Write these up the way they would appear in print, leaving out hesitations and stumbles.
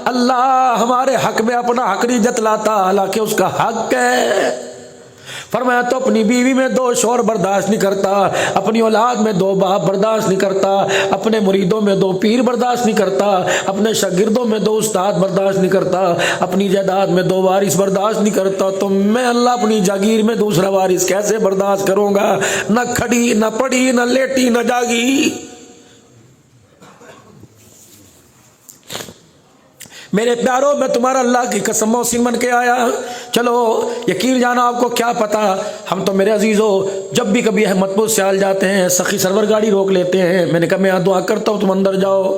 اللہ ہمارے حق میں اپنا حق نہیں جتلاتا حالانکہ اس کا حق ہے۔ فرمایا تو اپنی بیوی میں دو شوہر برداشت نہیں کرتا، اپنی اولاد میں دو باپ برداشت نہیں کرتا، اپنے مریدوں میں دو پیر برداشت نہیں کرتا، اپنے شاگردوں میں دو استاد برداشت نہیں کرتا، اپنی جائیداد میں دو وارث برداشت نہیں کرتا، تو میں اللہ اپنی جاگیر میں دوسرا وارث کیسے برداشت کروں گا؟ نہ کھڑی نہ پڑی نہ لیٹی نہ جاگی۔ میرے پیاروں میں تمہارا اللہ کی قسم محسن بن کے آیا، چلو یقین جانا آپ کو کیا پتا، ہم تو میرے عزیزو جب بھی کبھی احمد پور سیال جاتے ہیں سخی سرور گاڑی روک لیتے ہیں، میں نے کہا میں یہاں دعا کرتا ہوں تم اندر جاؤ۔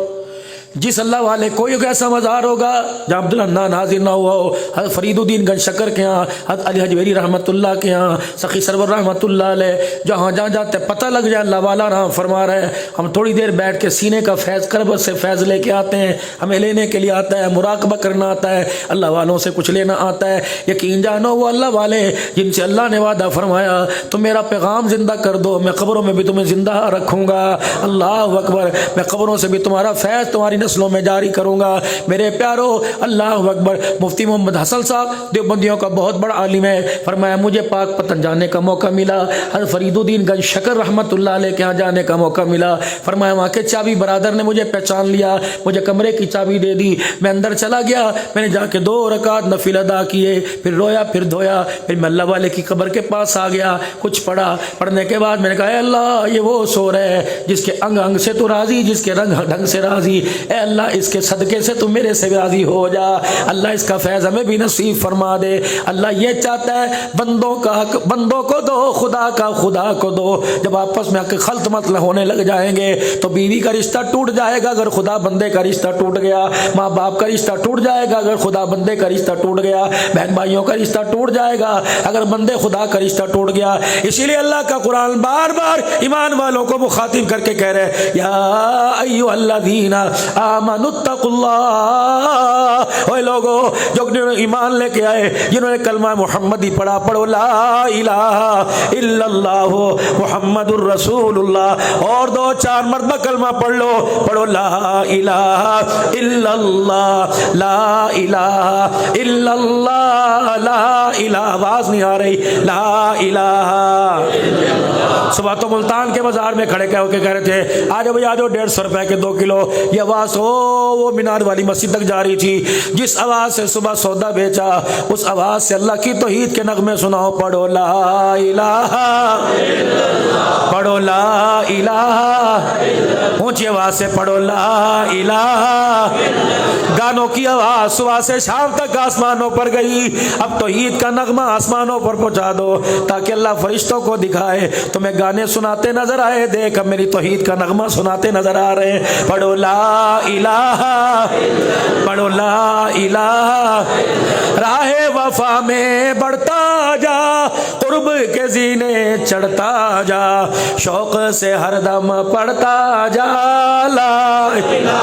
جس اللہ والے کوئی ایسا مزار ہوگا جہاں عبدالحنان حاضر نہ ہوا ہو، حضرت فرید الدین گنج شکر کے ہاں، حضرت علی حجویری رحمۃ اللہ کے ہاں، سخی سرور رحمۃ اللہ علیہ، جہاں جہاں جاتے پتہ لگ جائے اللہ والا رحم فرما رہے ہیں، ہم تھوڑی دیر بیٹھ کے سینے کا فیض کربت سے فیض لے کے آتے ہیں، ہمیں لینے کے لیے آتا ہے، مراقبہ کرنا آتا ہے، اللہ والوں سے کچھ لینا آتا ہے۔ یقین جانو وہ اللہ والے جن سے اللہ نے وعدہ فرمایا تم میرا پیغام زندہ کر دو میں قبروں میں بھی تمہیں زندہ رکھوں گا، اللہ اکبر، میں قبروں سے بھی تمہارا فیض تمہاری نسلوں میں جاری کروں گا۔ میرے پیارو اللہ اکبر، مفتی محمد حسن صاحب دیوبندیوں کا بہت بڑا عالم ہے، فرمایا مجھے پاک پتن جانے کا موقع ملا، حضرت فرید الدین گنج شکر رحمت اللہ علیہ کے ہاں جانے کا موقع ملا، فرمایا وہاں کے چابی برادر نے مجھے پہچان لیا، مجھے کمرے کی چابی دے دی، میں اندر چلا گیا، میں نے جا کے 2 رکعت نفل ادا کیے، پھر رویا پھر دھویا، پھر میں اللہ والے کی قبر کے پاس آ گیا، کچھ پڑھا، پڑھنے کے بعد میں نے کہا اے اللہ یہ وہ سور ہے جس کے انگ انگ سے تو راضی، جس کے رنگ ڈھنگ سے راضی، اے اللہ اس کے صدقے سے تو میرے سے راضی ہو جا، اللہ اس کا فیض ہمیں بھی نصیب فرما دے۔ اللہ یہ چاہتا ہے بندوں کا حق بندوں کو دو، خدا کا خدا کو دو۔ جب آپس میں خلط مطل ہونے لگ جائیں گے تو بیوی کا رشتہ ٹوٹ جائے گا اگر خدا بندے کا رشتہ ٹوٹ گیا، ماں باپ کا رشتہ ٹوٹ جائے گا اگر خدا بندے کا رشتہ ٹوٹ گیا، بہن بھائیوں کا رشتہ ٹوٹ جائے گا اگر بندے خدا کا رشتہ ٹوٹ گیا۔ اسی لیے اللہ کا قرآن بار بار ایمان والوں کو مخاطب کر کے کہہ رہے یا ایھا الذین آمنوا اتقوا اللہ، اے لوگو جو ایمان لے کے آئے، جنہوں نے کلمہ محمدی پڑھا، پڑھو لا الہ الا اللہ محمد الرسول اللہ، اور 2-4 مرتبہ کلمہ پڑھ لو، پڑھو لا الہ الا اللہ، لا الہ الا اللہ، لا الہ، آواز نہیں آ رہی، لا الہ۔ صبح تو ملتان کے بازار میں کھڑے ہو کے کہہ رہے تھے آجو بھائی آجو 150 روپے کے 2 کلو، یہ آواز وہ مینار والی مسجد تک جا رہی تھی، جس آواز سے صبح سودا بیچا اس آواز سے اللہ کی توحید کے نغمے سناؤ، پڑھو لا الہ، پڑھو لا الہ، اونچی آواز سے پڑھو لا الہ۔ گانوں کی آواز صبح سے شام تک آسمانوں پر گئی، اب توحید کا نغمہ آسمانوں پر پہنچا دو تاکہ اللہ فرشتوں کو دکھائے تمہیں گانے سناتے نظر آئے، دیکھ اب میری توحید کا نغمہ سناتے نظر آ رہے ہیں، پڑھو لا الہ، پڑھو لا الہ۔ راہ وفا میں بڑھتا جا، قرب کے زینے چڑھتا جا، شوق سے ہر دم پڑھتا جا لا الہ۔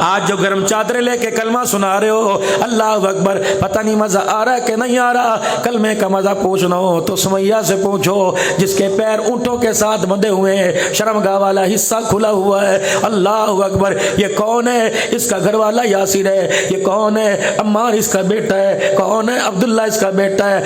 آج جو گرم چادریں لے کے کلمہ سنا رہے ہو، اللہ اکبر، پتہ نہیں مزہ آ رہا ہے کہ نہیں آ رہا، کلمے کا مزہ پوچھنا ہو تو سمیہ سے پوچھو جس کے پیر اونٹوں کے ساتھ بندھے ہوئے ہیں، شرمگاہ والا حصہ کھلا ہوا ہے، اللہ اکبر، یہ کون ہے؟ اس کا گھر والا یاسر ہے، یہ کون ہے؟ عمار اس کا بیٹا ہے، کون ہے؟ عبداللہ اس کا بیٹا ہے،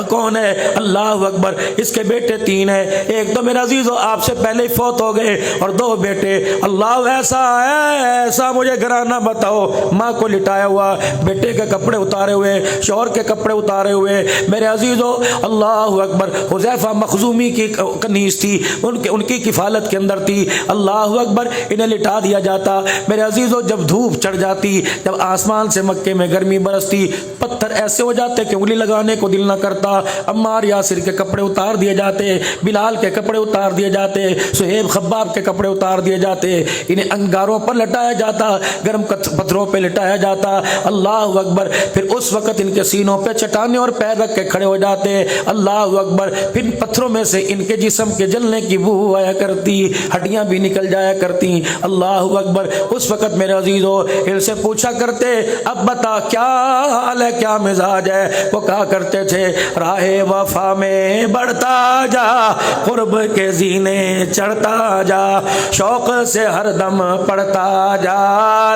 کون ہے؟ اللہ اکبر، اس کے بیٹے 3 ہیں، ایک تو میرا عزیزو آپ سے پہلے ہی فوت ہو گئے اور 2 بیٹے، اللہ ایسا ہے ایسا مجھے گھرانہ بتاؤ، ماں کو لٹایا ہوا، بیٹے کے کپڑے اتارے ہوئے، شوہر کے کپڑے اتارے ہوئے، میرے عزیزو اللہ اکبر، حذیفہ مخزومی کی کنیز تھی، ان کی کفالت کے اندر تھی، اللہ اکبر، انہیں لٹا دیا جاتا، میرے عزیزو جب دھوپ چڑھ جاتی، جب آسمان سے مکے میں گرمی برستی، پتھر ایسے ہو جاتے کہ انگلی لگانے کو دل نہ کرتا، عمار یاسر کے کپڑے اتار دیے جاتے، بلال کے کپڑے اتار دیے جاتے، صہیب خباب کے کپڑے اتار دیے جاتے، انہیں انگاروں پر لٹایا جاتا، گرم پتھروں پہ لٹایا جاتا، اللہ اکبر، پھر اس وقت ان کے سینوں پہ چٹانیں اور پیر رکھ کے کھڑے ہو جاتے، اللہ اکبر، پھر پتھروں میں سے ان کے جسم کے جلنے کی بو آیا کرتی، ہڈیاں بھی نکل جایا کرتی، اللہ اکبر، اس وقت میرے عزیزو ان سے پوچھا کرتے اب بتا کیا حال ہے، کیا مزاج ہے؟ وہ کہا کرتے تھے راہ وفا میں بڑھتا جا، قرب کے زینے چڑھتا جا، شوق سے ہر دم پڑھتا جا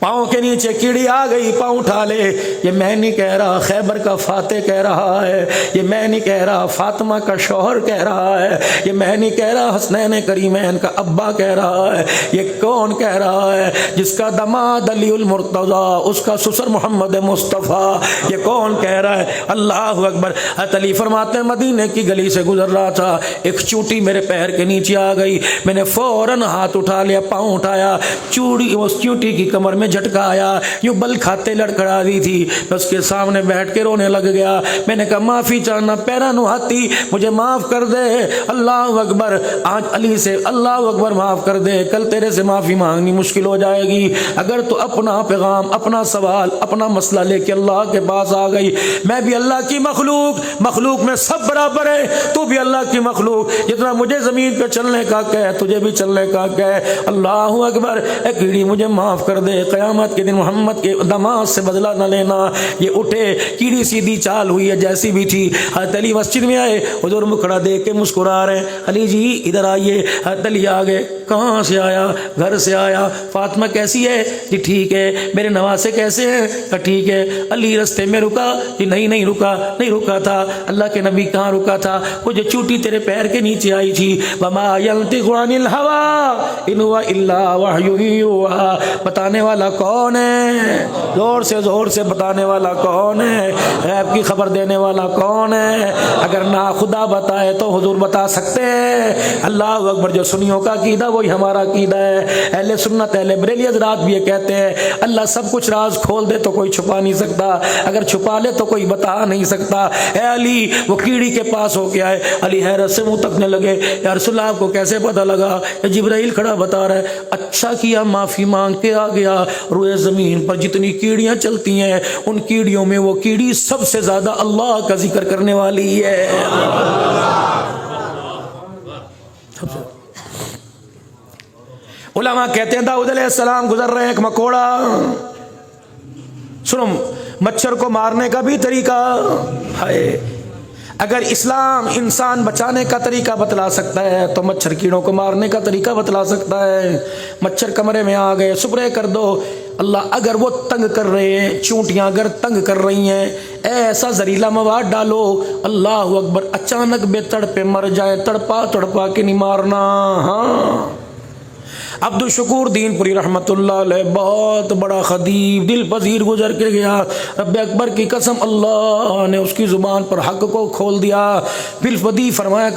پاؤں کے نیچے کیڑی آ گئی، پاؤں اٹھا لے۔ یہ میں نہیں کہہ رہا، خیبر کا فاتح کہہ رہا ہے، یہ میں نہیں کہہ رہا، فاطمہ کا شوہر کہہ رہا ہے، یہ میں نہیں کہہ رہا، حسنین کریمین کا ابا کہہ رہا ہے۔ یہ کون کہہ رہا ہے؟ جس کا دماد علی المرتضیٰ، اس کا سسر محمد مصطفیٰ۔ یہ کون کہہ رہا ہے؟ اللہ اکبر۔ حضرت علی فرماتے ہیں مدینے کی گلی سے گزر رہا تھا، ایک چوٹی میرے پیر کے نیچے آ گئی، میں نے فوراً ہاتھ اٹھا لیا، پاؤں اٹھایا، چوڑی اس چوٹی کی کمر میں جھٹکا آیا، یوں بل کھاتے لڑکھڑا دی تھی، میں اس کے سامنے بیٹھ کے رونے لگ گیا۔ میں نے کہا معافی چاہنا پیرا نو ہاتھی، مجھے معاف کر دے۔ اللہ اکبر۔ آج علی سے اللہ اکبر معاف کر دے، کل تیرے سے معافی مانگنی مشکل ہو جائے گی۔ اگر تو اپنا پیغام، اپنا سوال، اپنا مسئلہ لے کے اللہ کے پاس آ گئی، میں بھی اللہ کی مخلوق میں سب برابر ہے، تو بھی اللہ کی مخلوق، جتنا مجھے زمین پہ چلنے کا کہے تجھے بھی چلنے کا کہے۔ اللہ اکبر۔ اے کیڑی مجھے معاف کر دے، قیامت کے دن محمد کے دماغ سے بدلہ نہ لینا۔ یہ اٹھے، کیڑی سیدھی چال ہوئی ہے جیسی بھی تھی۔ حضرت علی مسجد میں آئے، حضور مکھڑا دیکھ کے مسکرا رہے ہیں، علی جی ادھر آئیے۔ حضرت علی آ گئے، کہاں سے آیا؟ گھر سے آیا۔ فاطمہ کیسی ہے؟ جی ٹھیک ہے۔ میرے نواسے کیسے ہیں؟ کہ ٹھیک ہے۔ علی رستے میں رکا؟ جی نہیں رکا تھا۔ اللہ کے نبی کہاں رکا تھا؟ وہ جو چوٹی تیرے پیر کے نیچے آئی تھی، وما ينطق عن الهوى ان هو الا وحی یوحی۔ بتانے والا کون ہے؟ زور سے بتانے والا کون ہے؟ غیب کی خبر دینے والا کون ہے؟ اگر نہ خدا بتائے تو حضور بتا سکتے ہیں۔ اللہ اکبر۔ جو سنیوں کا عقیدہ وہی ہمارا عقیدہ ہے۔ اہل سنت اہل بریلی حضرات بھی یہ کہتے ہیں اللہ سب کچھ راز کھول دے تو کوئی چھپا نہیں سکتا، اگر چھپا لے تو کوئی بتا نہیں سکتا۔ اے علی، وہ کیڑی کے پاس ہو کے آئے، علی حیرت سے منہ تکنے لگے، یا رسول اللہ آپ کو کیسے پتہ لگا؟ جبرائیل کھڑا بتا رہا ہے۔ اچھا کیا معافی مانگ کے آ گیا۔ روئے زمین پر جتنی کیڑیاں چلتی ہیں، ان کیڑیوں میں وہ کیڑی سب سے زیادہ اللہ کا ذکر کرنے والی ہے۔ علماء کہتے ہیں داؤد علیہ السلام گزر رہے ہیں، ایک مکوڑا، سنو، مچھر کو مارنے کا بھی طریقہ ہے۔ اگر اسلام انسان بچانے کا طریقہ بتلا سکتا ہے تو مچھر کیڑوں کو مارنے کا طریقہ بتلا سکتا ہے۔ مچھر کمرے میں آ گئے، سپرے کر دو۔ اللہ اگر وہ تنگ کر رہے ہیں، چونٹیاں اگر تنگ کر رہی ہیں، ایسا زہریلا مواد ڈالو، اللہ اکبر، اچانک بے تڑپے مر جائے، تڑپا کے نہیں مارنا۔ ہاں، عبد الشکور دین پوری رحمت اللہ علیہ بہت بڑا خدیب، دل پذیر گزر کے گیا۔ رب اکبر کی قسم، اللہ نے اس کی زبان پر حق کو کھول دیا۔ بالفدی فرمایا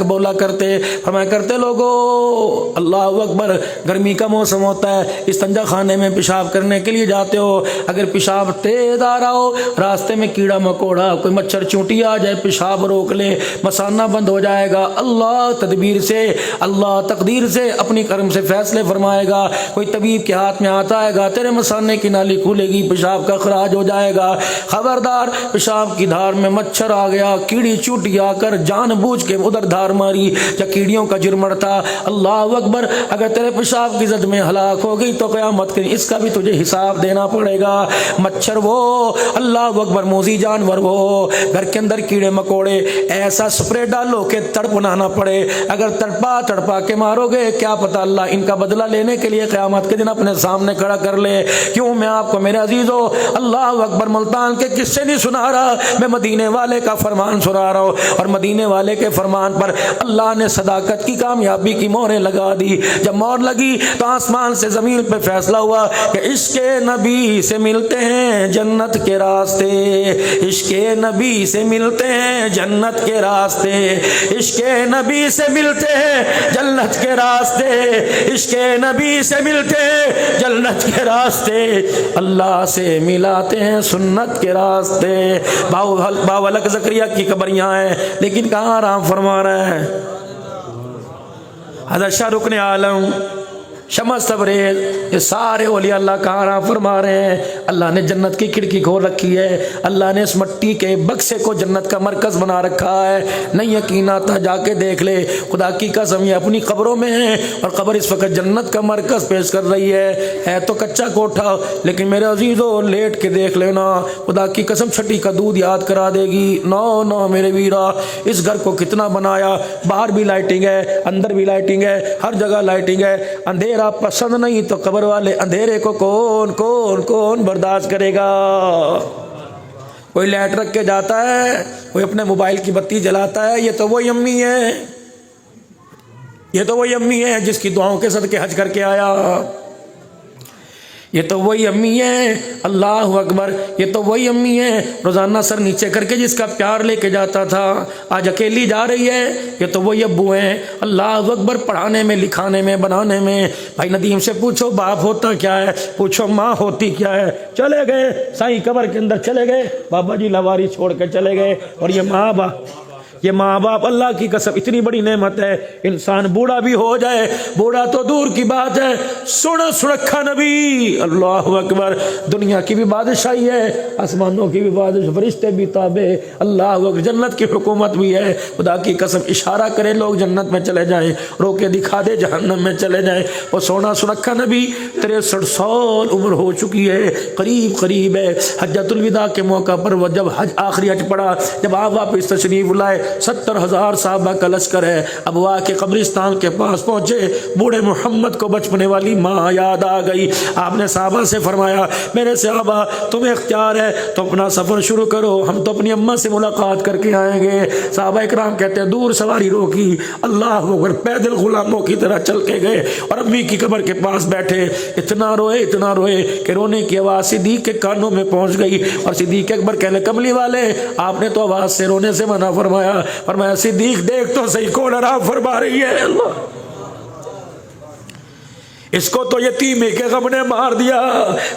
کرتے لوگوں، اللہ اکبر، گرمی کا موسم ہوتا ہے، استنجا خانے میں پیشاب کرنے کے لیے جاتے ہو، اگر پیشاب تیز آ رہا ہو، راستے میں کیڑا مکوڑا کوئی مچھر چونٹی آ جائے، پیشاب روک لے، مسانہ بند ہو جائے گا۔ اللہ تدبیر سے، اللہ تقدیر سے، اپنی کرم سے فیصلے فرمائے گا۔ کوئی طبیب کے ہاتھ میں آتا ہے گا، تیرے مسانے کی نالی کھلے گی، پیشاب کا خراج ہو جائے گا۔ خبردار، پیشاب کی دھار میں مچھر آ گیا، کیڑی چوٹی آ کر جان بوجھ کے ادھر دھار ماری، یا کیڑیوں کا جرمڑ تھا۔ اللہ اکبر، اگر تیرے پیشاب کی زد میں ہلاک ہو گئی تو قیامت کے اس کا بھی تجھے حساب دینا پڑے گا۔ مچھر وہ، اللہ اکبر، موذی جانور وہ، گھر کے اندر کیڑے مکوڑے، ایسا سپرے ڈالو کہ تڑپنا نہ پڑے۔ اگر تڑپا کے مارو گے، کیا پتہ اللہ ان کا بدلہ لینے کے لیے قیامت کے دن اپنے سامنے کھڑا کر لے۔ کیوں میں آپ کو میرے عزیزو اللہ اکبر ملتان کے قصے نہیں سنا رہا، میں مدینے والے کا فرمان سنا رہا ہوں، اور مدینے والے کے فرمان پر اللہ نے صداقت کی کامیابی کی مہریں لگا دی۔ جب مہر لگی تو آسمان سے زمین پہ فیصلہ ہوا کہ عشق نبی سے ملتے ہیں جنت کے راستے، عشق نبی سے ملتے ہیں جنت کے راستے، عشق نبی سے ملتے ہیں جنت کے راستے، عشق نبی سے ملتے ہیں جنت کے راستے، اللہ سے ملاتے ہیں سنت کے راستے۔ باولک زکریا کی قبریاں ہیں، لیکن کہاں آرام فرما رہے ہیں؟ حضرت شاہ رکن عالم، شمس تبریز، یہ سارے اولیاء اللہ کہاں آرام فرما رہے ہیں؟ اللہ نے جنت کی کھڑکی کھول رکھی ہے، اللہ نے اس مٹی کے بکسے کو جنت کا مرکز بنا رکھا ہے۔ نہیں یقین آتا جا کے دیکھ لے، خدا کی قسم یہ اپنی قبروں میں ہیں، اور قبر اس وقت جنت کا مرکز پیش کر رہی ہے تو کچا کوٹھا، لیکن میرے عزیزو لیٹ کے دیکھ لینا، خدا کی قسم چھٹی کا دودھ یاد کرا دے گی۔ نو میرے ویرا، اس گھر کو کتنا بنایا، باہر بھی لائٹنگ ہے، اندر بھی لائٹنگ ہے، ہر جگہ لائٹنگ ہے، اندھیرا اندھیرا پسند نہیں تو قبر والے اندھیرے کو کون کون کون برداشت کرے گا؟ کوئی لائٹ رکھ کے جاتا ہے، کوئی اپنے موبائل کی بتی جلاتا ہے، یہ تو وہی امی ہے، یہ تو وہی امی ہے جس کی دعاؤں کے صدقے حج کر کے آیا، یہ تو وہی امی ہے، اللہ اکبر، یہ تو وہی امی ہے روزانہ سر نیچے کر کے جس کا پیار لے کے جاتا تھا، آج اکیلی جا رہی ہے، یہ تو وہی ابو ہیں، اللہ اکبر، پڑھانے میں، لکھانے میں، بنانے میں۔ بھائی ندیم سے پوچھو باپ ہوتا کیا ہے، پوچھو ماں ہوتی کیا ہے۔ چلے گئے سائیں قبر کے اندر، چلے گئے بابا جی لواری چھوڑ کے چلے گئے، اور یہ ماں باپ اللہ کی قسم اتنی بڑی نعمت ہے، انسان بوڑھا بھی ہو جائے، بوڑھا تو دور کی بات ہے، سرکھا نبی، اللہ اکبر، دنیا کی بھی بادشاہی ہے، آسمانوں کی بھی بادشاہی، فرشتے بھی تابع، اللہ اکبر، جنت کی حکومت بھی ہے، خدا کی قسم اشارہ کرے لوگ جنت میں چلے جائیں، رو کے دکھا دے جہنم میں چلے جائیں۔ وہ سونا سرکھا نبی 63 سال عمر ہو چکی ہے، قریب ہے، حجۃ الوداع کے موقع پر وہ جب آخری حج پڑا، جب آپ واپس تشریف لائے، 70,000 صحابہ کا لشکر ہے، ابوا کے قبرستان کے پاس پہنچے، بوڑھے محمد کو بچپنے والی ماں یاد آ گئی۔ آپ نے صحابہ سے فرمایا، میرے صحابہ تمہیں اختیار ہے، تم اپنا سفر شروع کرو، ہم تو اپنی اماں سے ملاقات کر کے آئیں گے۔ صحابہ اکرام کہتے ہیں دور سواری روکی، اللہ اکبر، پیدل غلاموں کی طرح چل کے گئے اور امی کی قبر کے پاس بیٹھے، اتنا روئے کہ رونے کی آواز صدیق کے کانوں میں پہنچ گئی، اور صدیق اکبر کہنے کملی والے آپ نے تو آواز سے رونے سے منع فرمایا صدیق دیکھ تو صحیح کون آرام فرما رہی ہے، اللہ اس کو تو یتیمی کے غم نے مار دیا،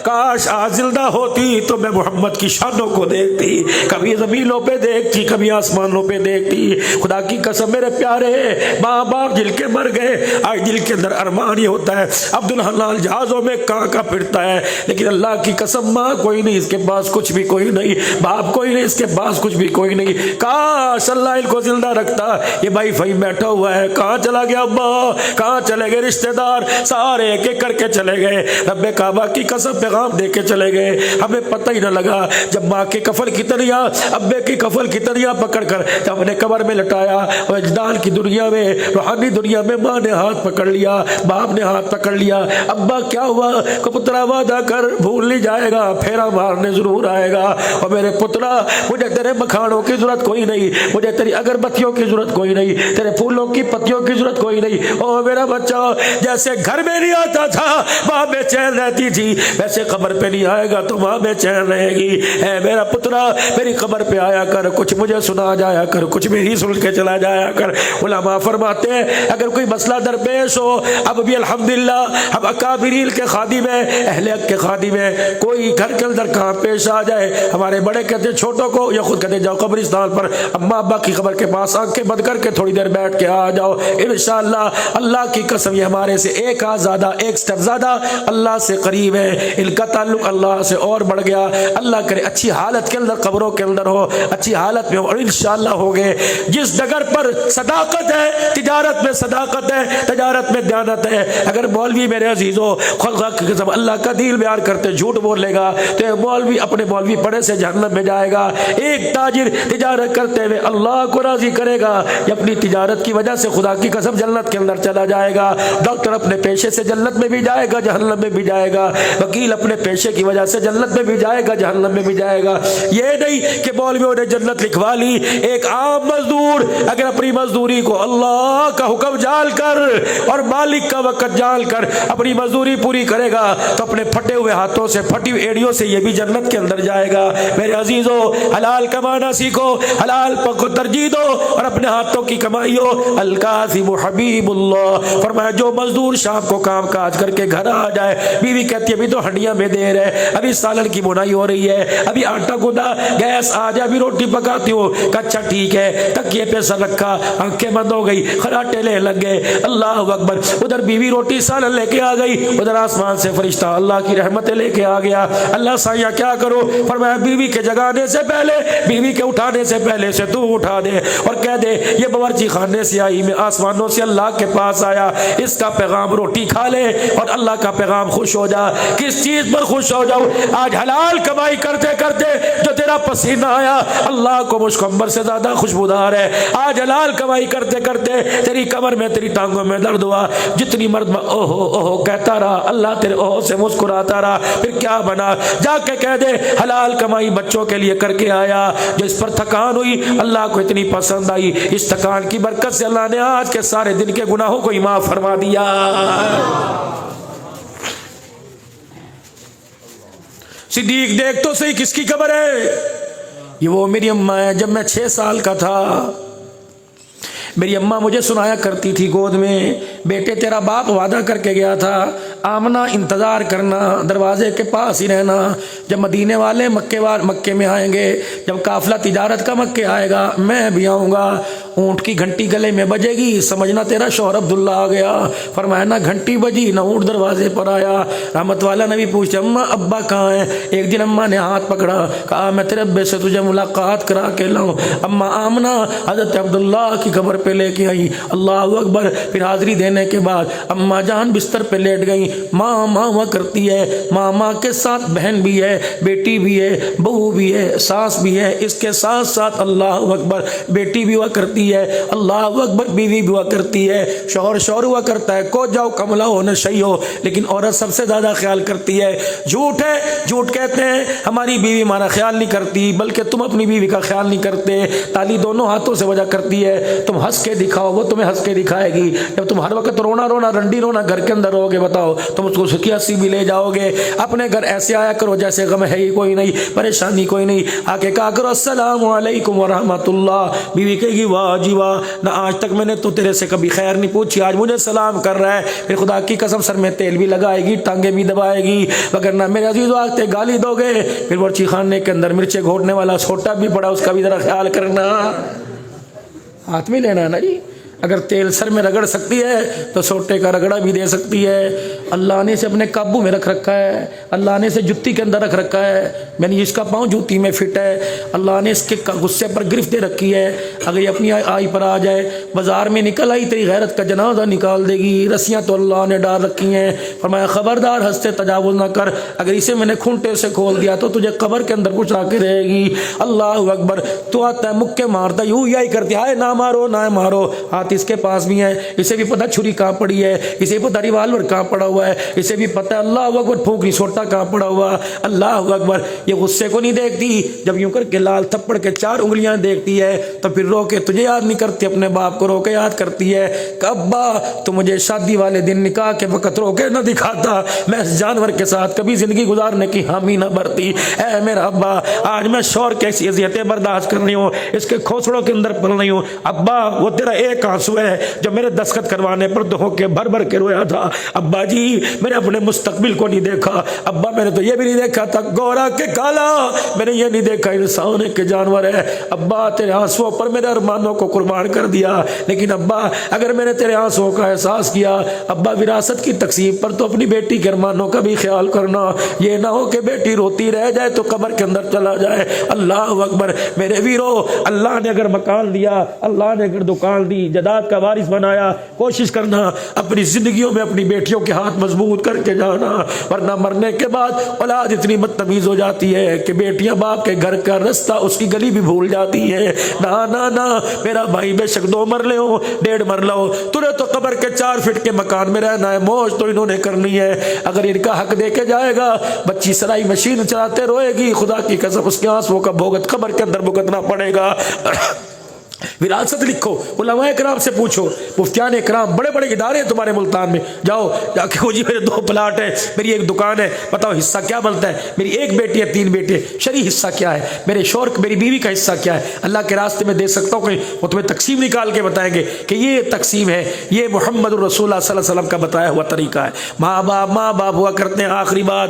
کاش آج زندہ ہوتی تو میں محمد کی شانوں کو دیکھتی، کبھی زمینوں پہ دیکھتی، کبھی آسمانوں پہ دیکھتی۔ خدا کی قسم میرے پیارے ماں باپ جل کے مر گئے، آج دل کے اندر ارمان یہ ہوتا ہے عبدالحلال جہازوں میں کہاں پھرتا ہے، لیکن اللہ کی قسم ماں کوئی نہیں، اس کے پاس کچھ بھی کوئی نہیں، باپ کوئی نہیں، اس کے پاس کچھ بھی کوئی نہیں، کاش اللہ ان کو زندہ رکھتا۔ یہ بھائی فہیم بیٹھا ہوا ہے، کہاں چلا گیا ابا، کہاں چلے گئے رشتہ دار، سارے ایک ایک کر کے چلے گئے، رب کعبہ کی قسم پیغام دے کے چلے گئے، ہمیں پتہ ہی نہ لگا جب ماں کے کفن کی تنیا، ابے کی کفن کی تنیا پکڑ کر جب ہم نے قبر میں لٹایا، اور اجداد کی دنیا میں، روحانی دنیا میں ماں نے ہاتھ پکڑ لیا، باپ نے ہاتھ پکڑ لیا، ابا کیا ہوا کہ پترا وعدہ کر بھول نہیں جائے گا، پھیرا مارنے ضرور آئے گا، اور میرے پترا مجھے تیرے مکھانوں کی ضرورت کوئی نہیں، مجھے تیری اگربتیوں کی ضرورت کوئی نہیں، تیرے پھولوں کی پتیوں کی ضرورت کوئی نہیں، او میرا بچہ جیسے گھر میں نہیں آتا تھا ماں بے چین رہتی تھی، ویسے قبر پہ نہیں آئے گا تو ماں بے چین رہے گی۔ اے میرا پترا میری قبر پہ آیا کر، کچھ مجھے سنا جایا کر، کچھ میری سن کے چلا جایا کر۔ علماء فرماتے ہیں اگر کوئی مسئلہ درپیش ہو، اب بھی الحمدللہ ہم اکابرین کے خادم ہیں، اہل حق کے خادم ہیں، کوئی گھر کے اندر کام پیش آ جائے، ہمارے بڑے کہتے ہیں چھوٹوں کو یا خود کہتے ہیں جاؤ قبرستان پر اماں ابا کی قبر کے پاس آنکھیں بند کر کے تھوڑی دیر بیٹھ کے آ جاؤ، انشاءاللہ اللہ کی قسم یہ ہمارے سے ایک ہاتھ زیادہ، ایک سٹیپ زیادہ اللہ سے قریب ہے، ان کا تعلق اللہ سے اور بڑھ گیا۔ اللہ کرے اچھی حالت کے اندر قبروں کے اندر ہو، اچھی حالت میں ہو، اور انشاءاللہ ہوگے۔ جس ڈگر پر صداقت ہے، تجارت میں صداقت ہے، تجارت میں دیانت ہے، اگر مولوی میرے عزیزو خدا کی قسم اللہ کا دین بیان کرتے جھوٹ بولے گا تو یہ مولوی اپنے مولوی پڑے سے جہنم میں جائے گا۔ ایک تاجر تجارت کرتے ہوئے اللہ کو راضی کرے گا، یہ اپنی تجارت کی وجہ سے خدا کی قسم جنت کے اندر چلا جائے گا۔ ڈاکٹر اپنے پیشے سے جنت میں بھی جائے گا، جہنم میں بھی جائے گا۔ وکیل اپنے پیشے کی وجہ سے جنت میں بھی جائے گا، جہنم میں بھی جائے گا۔ یہ نہیں کہ مولویوں نے جنت لکھوا لی، ایک عام مزدور اگر اپنی مزدوری کو اللہ کا حکم جان کر اور مالک کا وقت جان کر اپنی مزدوری پوری کرے گا تو اپنے پھٹے ہوئے ہاتھوں سے، پھٹی ہوئی ایڑیوں سے یہ بھی جنت کے اندر جائے گا۔ میرے عزیزو حلال کمانا سیکھو، حلال کو ترجیح دو اور اپنے ہاتھوں کی کمائی ہو۔ القاسم حبیب اللہ فرمایا جو مزدور شام کو کام کاج کر کے گھر آ جائے، بیوی کہتی ہے ابھی تو ہنڈیاں میں دیر ہے، ابھی سالن کی بنائی ہو رہی ہے، ابھی آٹا گوندھا، گیس آ جائے، ابھی روٹی پکاتی ہوں، اچھا ٹھیک ہے، تکیے پہ سر رکھا، آنکھیں بند ہو گئی، خراٹے لے لگ گئے، اللہ اکبر، ادھر بیوی روٹی سالن لے کے آ گئی، ادھر آسمان سے فرشتہ اللہ کی رحمتیں لے کے آ گیا۔ اللہ سایہ کیا کرو؟ فرمایا بیوی کے جگانے سے پہلے، بیوی کے اٹھانے سے پہلے سے تو اٹھا دے اور کہہ دے یہ باورچی خانے سے آئی، میں آسمانوں سے اللہ کے پاس آیا، اس کا پیغام روٹی کھا لے اور اللہ کا پیغام خوش ہو جا. کس چیز پر خوش ہو جاؤ؟ آج حلال کمائی کرتے کرتے جو تیرا پسینہ آیا اللہ کو مشک عنبر سے زیادہ خوشبودار ہے. آج حلال کمائی کرتے کرتے تیری کمر میں تیری ٹانگوں میں درد ہوا, جتنی مرتبہ اوہو اوہو کہتا رہا اللہ تیرے اوہو سے مسکراتا رہا, پھر کیا بنا؟ جا کے کہہ دے حلال کمائی بچوں کے لیے کر کے آیا, جو اس پر تھکان ہوئی اللہ کو اتنی پسند آئی, اس تھکان کی برکت سے اللہ نے آج کے سارے دن کے گناہوں کو ہی معاف فرما دیا. صدیق دیکھ تو صحیح کس کی قبر ہے؟ یہ وہ میری اماں ہے. جب میں 6 سال کا تھا میری اماں مجھے سنایا کرتی تھی گود میں, بیٹے تیرا باپ وعدہ کر کے گیا تھا آمنہ انتظار کرنا, دروازے کے پاس ہی رہنا, جب مدینے والے مکے میں آئیں گے, جب قافلہ تجارت کا مکے آئے گا میں بھی آؤں گا, اونٹ کی گھنٹی گلے میں بجے گی سمجھنا تیرا شوہر عبداللہ آ گیا. فرمایا نہ گھنٹی بجی نہ اونٹ دروازے پر آیا. رحمت والا نبی پوچھتے اماں ابا کہاں ہیں؟ ایک دن اماں نے ہاتھ پکڑا, کہا میں تیرے ابے سے تجھے ملاقات کرا کے لاؤں. اماں آمنہ حضرت عبداللہ کی قبر پہ لے کے آئی. اللہ اکبر. پھر حاضری دینے کے بعد اماں جان بستر پہ لیٹ گئی. ماں ماں ہوا کرتی ہے, ماں کے ساتھ بہن بھی ہے, بیٹی بھی ہے, بہو بھی ہے, ساس بھی ہے, اس کے ساتھ ساتھ اللہ اکبر بیٹی بھی ہوا کرتی ہے, اللہ اکبر بیوی بھی ہوا کرتی ہے, شوہر ہوا کرتا ہے. کو جاؤ کملا ہو نشئی ہو, لیکن عورت سب سے زیادہ خیال کرتی ہے. جھوٹ ہے, جھوٹ کہتے ہیں ہماری بیوی ہمارا خیال نہیں کرتی, بلکہ تم اپنی بیوی کا خیال نہیں کرتے. تالی دونوں ہاتھوں سے وجہ کرتی ہے, تم ہنس کے دکھاؤ وہ تمہیں ہنس کے دکھائے گی. جب تم ہر وقت رونا رنڈی رونا گھر کے اندر ہوگے بتاؤ تم اس کو سکھی ہنسی بھی لے جاؤ گے. اپنے گھر ایسے آیا کرو جیسے غم ہے ہی کوئی نہیں, پریشانی کوئی نہیں. آ کے کہا کرو السلام علیکم ورحمۃ اللہ. بیوی کہے گی واہ جی واہ, نہ آج تک میں نے تو تیرے سے کبھی خیر نہیں پوچھی, آج مجھے سلام کر رہا ہے. پھر خدا کی قسم سر میں تیل بھی لگائے گی, ٹانگیں بھی دبائے گی, وگرنہ میرے عزیز آگتے گالی دو گے. پھر مرچی خانے کے اندر مرچیں گھوٹنے والا چھوٹا بھی پڑا, اس کا بھی ذرا خیال کرنا. ہاتھ میں لینا ہے نا جی, اگر تیل سر میں رگڑ سکتی ہے تو سوٹے کا رگڑا بھی دے سکتی ہے. اللہ نے اسے اپنے قابو میں رکھ رکھا ہے, اللہ نے اسے جتی کے اندر رکھ رکھا ہے. میں نے جس کا پاؤں جوتی میں فٹ ہے, اللہ نے اس کے غصے پر گرفت دے رکھی ہے. اگر یہ اپنی آئی پر آ جائے, بازار میں نکل آئی تیری غیرت کا جنازہ نکال دے گی. رسیاں تو اللہ نے ڈال رکھی ہیں, فرمایا خبردار ہنستے تجاوز نہ کر, اگر اسے میں نے کھونٹے سے کھول دیا تو تجھے قبر کے اندر کچھ آ کے رہے گی. اللہ اکبر. تو آتا ہے مکے مارتا یوں یہی کرتی ہے, نہ مارو نہ مارو. ہاتھ اس کے پاس بھی ہے, اسے بھی پتہ چھری کہاں پڑی ہے, اسے بھی پتہ ریوالور کہاں پڑا ہوا ہے, اسے بھی پتہ اللہ اکبر پھونکری سوٹا کہاں پڑا ہوا. اللہ اکبر. یہ غصے کو نہیں دیکھتی, جب یوں کر کے لال تھپڑ کے 4 انگلیاں دیکھتی ہے تو پھر رو کے تجھے یاد نہیں کرتی, اپنے باپ کو رو کے یاد کرتی ہے کہ ابا تو مجھے شادی والے دن نکاح کے وقت رو کے نہ دکھاتا, میں اس جانور کے ساتھ کبھی زندگی گزارنے کی حامی نہ بھرتی. اے میرا ابا, آج میں شور کی ایسی اذیتیں برداشت کر رہی ہوں, اس کے کھوسڑوں کے اندر پل رہی ہوں. ابا وہ تیرا ایک آنسو ہے جو میرے دستخط کروانے پر دہو کے بھر بھر کے رویا تھا. ابا جی میں نے اپنے مستقبل کو نہیں دیکھا, ابا میں نے تو یہ بھی نہیں دیکھا تھا گورا کے کالا, میں نے یہ نہیں دیکھا انسان ہے کہ جانور ہے. ابا تیرے آنسوؤں پر میرے ارمانوں کو قربان کر دیا, لیکن ابا اگر میں نے تیرے آنسوؤں کا احساس کیا, ابا وراثت کی تقسیم پر تو اپنی بیٹی کے ارمانوں کا بھی خیال کرنا, یہ نہ ہو کہ بیٹی روتی رہ جائے تو قبر کے اندر چلا جائے. اللہ اکبر. میرے ویرو, اللہ نے اگر مکان دیا, اللہ نے اگر دکان دی, جداد کا وارث بنایا, کوشش کرنا اپنی زندگیوں میں اپنی بیٹیوں کے ہاتھ مضبوط کر کے جانا, ورنہ مرنے کے بعد اولاد اتنی بدتمیز ہو جاتی ہے کہ بیٹیاں باپ کے گھر کا رستہ اس کی گلی بھی بھول جاتی ہیں. نہ میرا بھائی بے شک 2 مرلے ہو 1.5 مرلہ ہو, تجھے تو قبر کے 4 فٹ کے مکان میں رہنا ہے, موج تو انہوں نے کرنی ہے. اگر ان کا حق دے کے جائے گا, بچی سلائی مشین چلاتے روئے گی, خدا کی قسم اس کے آنسوؤں کا بھوگت قبر کے اندر بھگتنا پڑے گا. وراثت لکھو, علماء کرام سے پوچھو, مفتیان کرام, بڑے بڑے ادارے ہیں تمہارے ملتان میں, جاؤ جا کے جی میرے 2 پلاٹ ہیں, میری 1 دکان ہے, بتاؤ حصہ کیا بنتا ہے, میری 1 بیٹی ہے 3 بیٹے, شرعی حصہ کیا ہے, میرے شوہر میری بیوی کا حصہ کیا ہے, اللہ کے راستے میں دے سکتا ہوں, وہ تمہیں تقسیم نکال کے بتائیں گے کہ یہ تقسیم ہے, یہ محمد الرسول اللہ صلی اللہ علیہ وسلم کا بتایا ہوا طریقہ ہے. ماں باپ ہوا کرتے ہیں. آخری بات,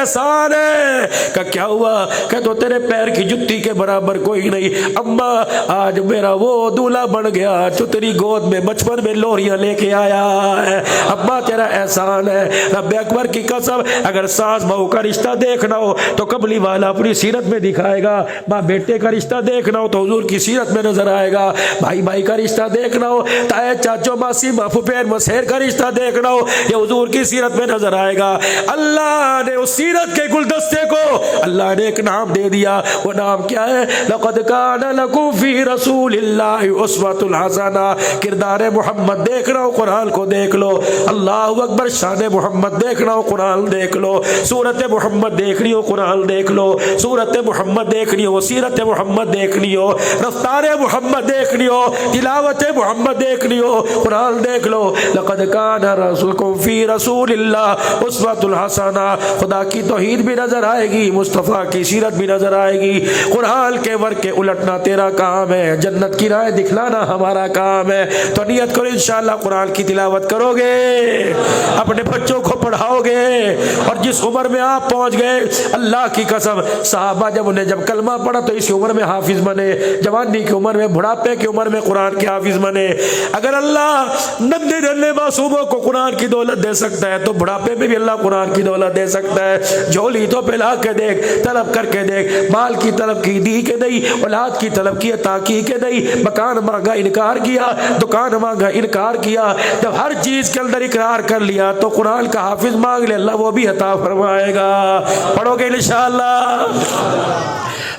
احسان ہے۔ کہ کیا ہوا؟ کہ تو تیرے پیر کی جتی کے برابر کوئی نہیں۔ اماں آج میرا وہ دولہا بن گیا جو تیری گود میں بچپن میں لوریاں لے کے آیا ہے۔ اماں تیرا احسان ہے۔ رب اکبر کی قسم، اگر ساس بہو کا رشتہ دیکھنا ہو تو قبلی والا اپنی سیرت میں دکھائے گا، ماں بیٹے کا رشتہ دیکھنا ہو تو حضور کی سیرت میں نظر آئے گا، بھائی بھائی کا رشتہ دیکھنا ہو، تائے چاچو ماسی پھپھیر مسہر کا رشتہ دیکھنا ہو، یہ حضور کی سیرت میں نظر آئے گا۔ اللہ نے اس سیرت کے گلدستے کو اللہ نے ایک نام دے دیا، وہ نام کیا ہے؟ لقد کان لکم فی رسول اللہ اسوۃ الحسنہ۔ کردار محمد دیکھنا ہو قرآن کو دیکھ لو، اللہ اکبر، شان محمد دیکھنا ہو قرآن دیکھ لو، سورت محمد دیکھنی ہو قرآن دیکھ لو، سورت محمد دیکھنی ہو، سیرت محمد دیکھنی ہو، رفتار محمد دیکھنی ہو، تلاوت محمد دیکھنی ہو، قرآن دیکھ لو۔ لقد کان رسولکم فی رسول اللہ اسوۃ الحسنہ۔ خدا کی توحید بھی نظر آئے گی، مصطفیٰ کی سیرت بھی نظر آئے گی۔ قرآن کے ورقے الٹنا تیرا کام ہے، جنت کی راہ دکھلانا ہمارا کام ہے۔ تو نیت کرو انشاءاللہ قرآن کی تلاوت کرو گے، اپنے بچوں کو پڑھاؤ گے، اور جس عمر میں آپ پہنچ گئے، اللہ کی قسم صحابہ جب کلمہ پڑھا تو اسی عمر میں حافظ بنے، جوانی کی عمر میں، بڑھاپے کی عمر میں قرآن کے حافظ بنے۔ اگر اللہ ننھے ننھے معصوموں کو قرآن کی دولت دے سکتا ہے تو بڑھاپے میں بھی اللہ قرآن کی دولت دے سکتا ہے۔ جھولی تو پھیلا کے دیکھ، طلب کر کے دیکھ، مال کی طلب کی دی کے نہیں، اولاد کی طلب کی عطا کی کے نہیں، مکان مانگا انکار کیا، دکان مانگا انکار کیا، جب ہر چیز کے اندر اقرار کر لیا تو قرآن کا حافظ مانگ لے، اللہ وہ بھی عطا فرمائے گا۔ پڑھو گے انشاءاللہ؟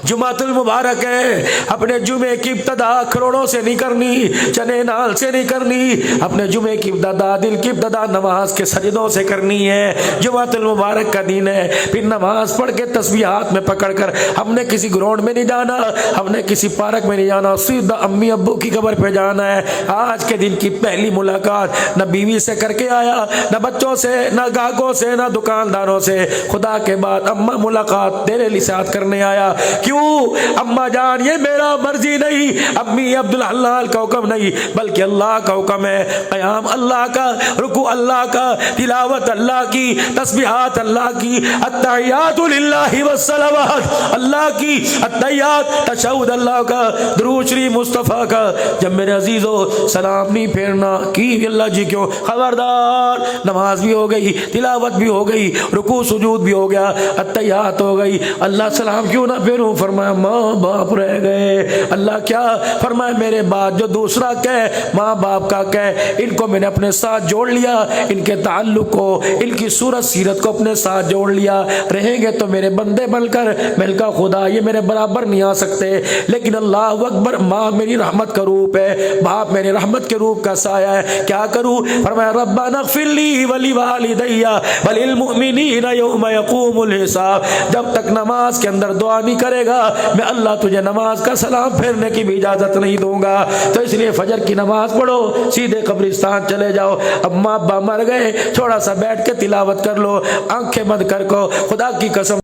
جمعۃ المبارک ہے، اپنے جمعے کی ابتدا کروڑوں سے نہیں کرنی، چنے نال سے نہیں کرنی، اپنے جمعے کی ابتدا، دل کی ابتدا نماز کے سجدوں سے کرنی ہے۔ جمعۃ المبارک کا دن ہے، پھر نماز پڑھ کے تسبیح ہاتھ میں پکڑ کر ہم نے کسی گراؤنڈ میں نہیں جانا، ہم نے کسی پارک میں نہیں جانا، سیدھا امی ابو کی قبر پہ جانا ہے۔ آج کے دن کی پہلی ملاقات نہ بیوی سے کر کے آیا، نہ بچوں سے، نہ گاہکوں سے، نہ دکانداروں سے، خدا کے بعد اماں ملاقات تیرے لسان کرنے آیا۔ کیوں اماں جان؟ یہ میرا مرضی نہیں، امی عبدالحلال کا حکم نہیں، بلکہ اللہ کا حکم ہے۔ قیام اللہ کا، رکوع اللہ کا، تلاوت اللہ کی، تسبیحات اللہ کی، التحیات للہ والصلوات اللہ کی، التحیات تشہد اللہ کا، درود شریف مصطفیٰ کا۔ جب میرے عزیزو سلام نہیں پھیرنا کی اللہ جی کیوں؟ خبردار، نماز بھی ہو گئی، تلاوت بھی ہو گئی، رکوع سجود بھی ہو گیا، التحیات ہو گئی، اللہ سلام کیوں نہ پھیروں؟ فرمایا ماں باپ رہ گئے۔ اللہ کیا فرمایا؟ میرے بعد جو دوسرا کہے، ماں باپ کا کہے، ان کو میں نے اپنے ساتھ جوڑ لیا، ان کے تعلق کو، ان کی صورت سیرت کو اپنے ساتھ جوڑ لیا۔ رہیں گے تو میرے بندے بن کر، مل کا خدا یہ میرے برابر نہیں آ سکتے، لیکن اللہ اکبر، ماں میری رحمت کا روپ ہے، باپ میرے رحمت کے روپ کا سایہ ہے، کیا کروں؟ فرمایا ربنا اغفر لی ولوالدی وللمؤمنین یوم یقوم الحساب۔ جب تک نماز کے اندر دعا نہیں کرے گا، میں اللہ تجھے نماز کا سلام پھیرنے کی بھی اجازت نہیں دوں گا۔ تو اس لیے فجر کی نماز پڑھو، سیدھے قبرستان چلے جاؤ، اماں ابا مر گئے، تھوڑا سا بیٹھ کے تلاوت کر لو، آنکھیں بند کر کو، خدا کی قسم۔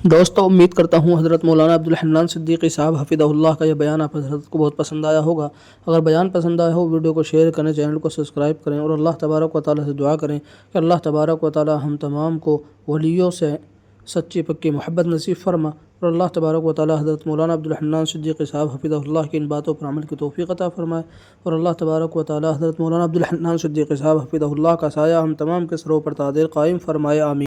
دوستو امید کرتا ہوں حضرت مولانا عبدالحنان صدیقی صاحب حفظہ اللہ کا یہ بیان آپ حضرت کو بہت پسند آیا ہوگا۔ اگر بیان پسند آیا ہو ویڈیو کو شیئر کریں، چینل کو سبسکرائب کریں، اور اللہ تبارک و تعالی سے دعا کریں کہ اللہ تبارک و تعالی ہم تمام کو ولیوں سے سچی پکی محبت نصیب فرما، اور اللہ تبارک و تعالی حضرت مولانا عبدالحنان صدیقی صاحب حفظہ اللہ کی ان باتوں پر عمل کی توفیق عطا فرمائے، اور اللہ تبارک و تعالی حضرت مولانا عبدالحنان صدیقی صاحب حفظہ اللہ کا سایہ ہم تمام کے سروں پر تا دیر قائم فرمائے، آمین۔